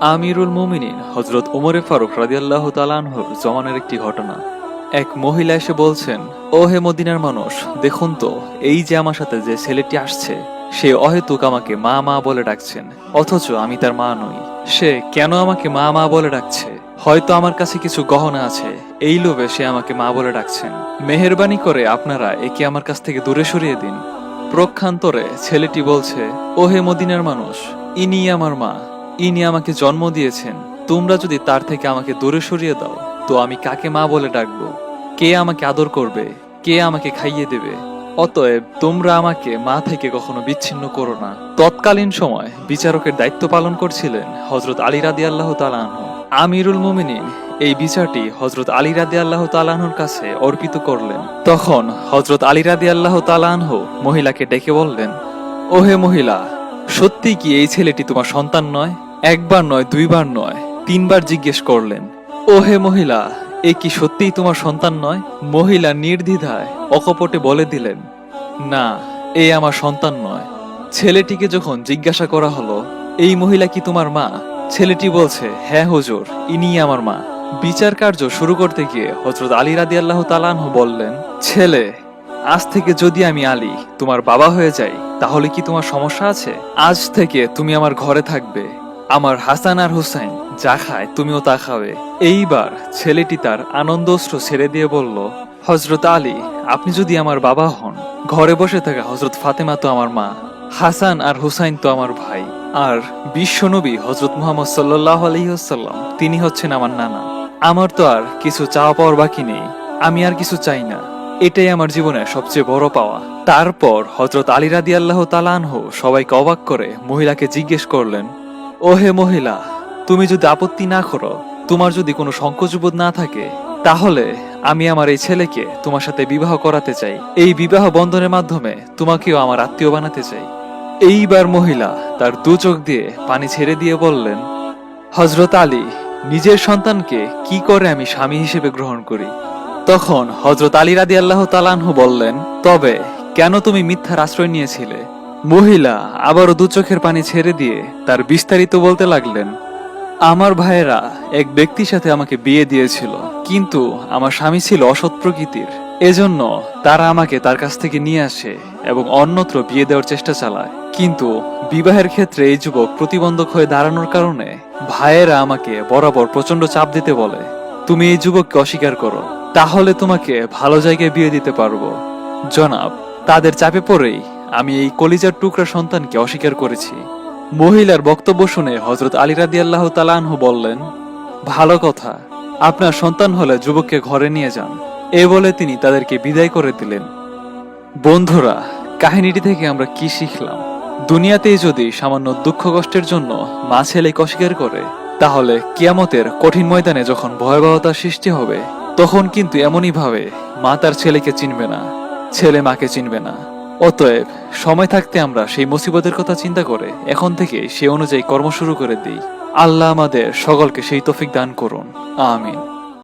আমিরুল মুমিনিন হযরত ওমরে ফারুক রাদিয়াল্লাহু তাআলা আনহুর জমানার একটি ঘটনা। এক মহিলা এসে বলছেন, ও হে মদিনার মানুষ, দেখুন তো এই যে আমার সাথে যে ছেলেটি আসছে, সে অহেতুক আমাকে মা মা বলে ডাকছেন, অথচ আমি তার মা নই। সে কেন আমাকে মা মা বলে ডাকছে? হয়তো আমার কাছে কিছু গহনা আছে, এই লোভে সে আমাকে মা বলে ডাকছেন। মেহেরবানি করে আপনারা একে আমার কাছ থেকে দূরে সরিয়ে দিন। প্রক্ষান্তরে ছেলেটি বলছে, ও হে মদিনার মানুষ, ইনি আমার মা, ইনি আমাকে জন্ম দিয়েছেন। তোমরা যদি তার থেকে আমাকে দূরে সরিয়ে দাও, তো আমি কাকে মা বলে ডাকবো? কে আমাকে আদর করবে? কে আমাকে খাইয়ে দেবে? অতএব তোমরা আমাকে মা থেকে কখনো বিচ্ছিন্ন করো না। তৎকালীন সময় বিচারকের দায়িত্ব পালন করছিলেন হযরত আলী রাদিয়াল্লাহু তাআলা আনহু। আমিরুল মুমিনিন এই বিচারটি হযরত আলী রাদিয়াল্লাহু তাআলা আনহুর কাছে অর্পিত করলেন। তখন হযরত আলী রাদিয়াল্লাহু তাআলা আনহু মহিলাকে ডেকে বললেন, ও হে মহিলা, সত্যি কি এই ছেলেটি তোমার সন্তান নয়? একবার নয়, দুইবার নয়, তিনবার জিজ্ঞেস করলেন, ও হে মহিলা, এ কি সত্যিই তোমার সন্তান নয়? মহিলা নির্দ্বিধায় অকপটে বলে দিলেন, না, এ আমার সন্তান নয়। ছেলেটিকে যখন জিজ্ঞাসা করা হলো, এই মহিলা কি তোমার মা? ছেলেটি বলছে, হ্যাঁ হুজুর, ইনিই আমার মা। বিচার কার্য শুরু করতে গিয়ে হযরত আলী রাদিয়াল্লাহু তাআলা আনহু বললেন, ছেলে, আজ থেকে যদি আমি আলী তোমার বাবা হয়ে যাই, তাহলে কি তোমার সমস্যা আছে? আজ থেকে তুমি আমার ঘরে থাকবে। আমার হাসান আর হুসাইন যা খায় তুমিও তা খাবে। এইবার ছেলেটি তার আনন্দ অশ্রু ছেড়ে দিয়ে বলল, হযরত আলী, আপনি যদি আমার বাবা হন, ঘরে বসে থাকা হযরত ফাতেমা তো আমার মা, হাসান আর হুসাইন তো আমার ভাই, আর বিশ্বনবী হযরত মুহাম্মদ সাল্লাল্লাহু আলাইহি ওয়াসাল্লাম তিনি হচ্ছেন আমার নানা। আমার তো আর কিছু চাওয়া পাওয়ার বাকি নেই। আমি আর কিছু চাই না। এটাই আমার জীবনের সবচেয়ে বড় পাওয়া। তারপর হযরত আলী রাদিয়াল্লাহু তাআলা আনহু সবাইকে অবাক করে মহিলাকে জিজ্ঞেস করলেন, ও হে মহিলা, তুমি যদি আপত্তি না করো, তোমার যদি কোনো সংকোচবোধ না থাকে, তাহলে আমি আমার এই ছেলেকে তোমার সাথে বিবাহ করাতে চাই। এই বিবাহ বন্ধনের মাধ্যমে তোমাকেও আমার আত্মীয় বানাতে চাই। এইবার মহিলা তার দু চোখ দিয়ে পানি ছেড়ে দিয়ে বললেন, হযরত আলী, নিজের সন্তানকে কি করে আমি স্বামী হিসেবে গ্রহণ করি? তখন হযরত আলী রাদিয়াল্লাহু তাআলা আনহু বললেন, তবে কেন তুমি মিথ্যার আশ্রয় নিয়েছিলে? মহিলা আবারও দু চোখের পানি ছেড়ে দিয়ে তার বিস্তারিত বলতে লাগলেন, আমার ভাইয়েরা এক ব্যক্তির সাথে আমাকে বিয়ে দিয়েছিল, কিন্তু আমার স্বামী ছিল অসৎ প্রকৃতির। এজন্য তারা আমাকে তার কাছ থেকে নিয়ে আসে এবং অন্যত্র বিয়ে দেওয়ার চেষ্টা চালায়। কিন্তু বিবাহের ক্ষেত্রে এই যুবক প্রতিবন্ধক হয়ে দাঁড়ানোর কারণে ভাইয়েরা আমাকে বরাবর প্রচন্ড চাপ দিতে বলে, তুমি এই যুবককে অস্বীকার করো, তাহলে তোমাকে ভালো জায়গায় বিয়ে দিতে পারবো। জনাব, তাদের চাপে পড়েই আমি এই কলিজার টুকরা সন্তানকে অস্বীকার করেছি। মহিলার বক্তব্য শুনে হযরত আলী রাদিয়াল্লাহু তাআলা আনহু বললেন, ভালো কথা, আপনার সন্তান হলে যুবককে ঘরে নিয়ে যান। এ বলে তিনি তাদেরকে বিদায় করে দিলেন। বন্ধুরা, কাহিনীটি থেকে আমরা কি শিখলাম? দুনিয়াতেই যদি সামান্য দুঃখ কষ্টের জন্য মা ছেলেকে অস্বীকার করে, তাহলে কিয়ামতের কঠিন ময়দানে যখন ভয়াবহতার সৃষ্টি হবে, তখন কিন্তু এমনই ভাবে মা তার ছেলেকে চিনবে না, ছেলে মাকে চিনবে না। অতএব সময় থাকতে আমরা সেই মুসিবতের কথা চিন্তা করে এখন থেকে সে অনুযায়ী কর্ম শুরু করে দিই। আল্লাহ আমাদের সকলকে সেই তৌফিক দান করুন। আমিন।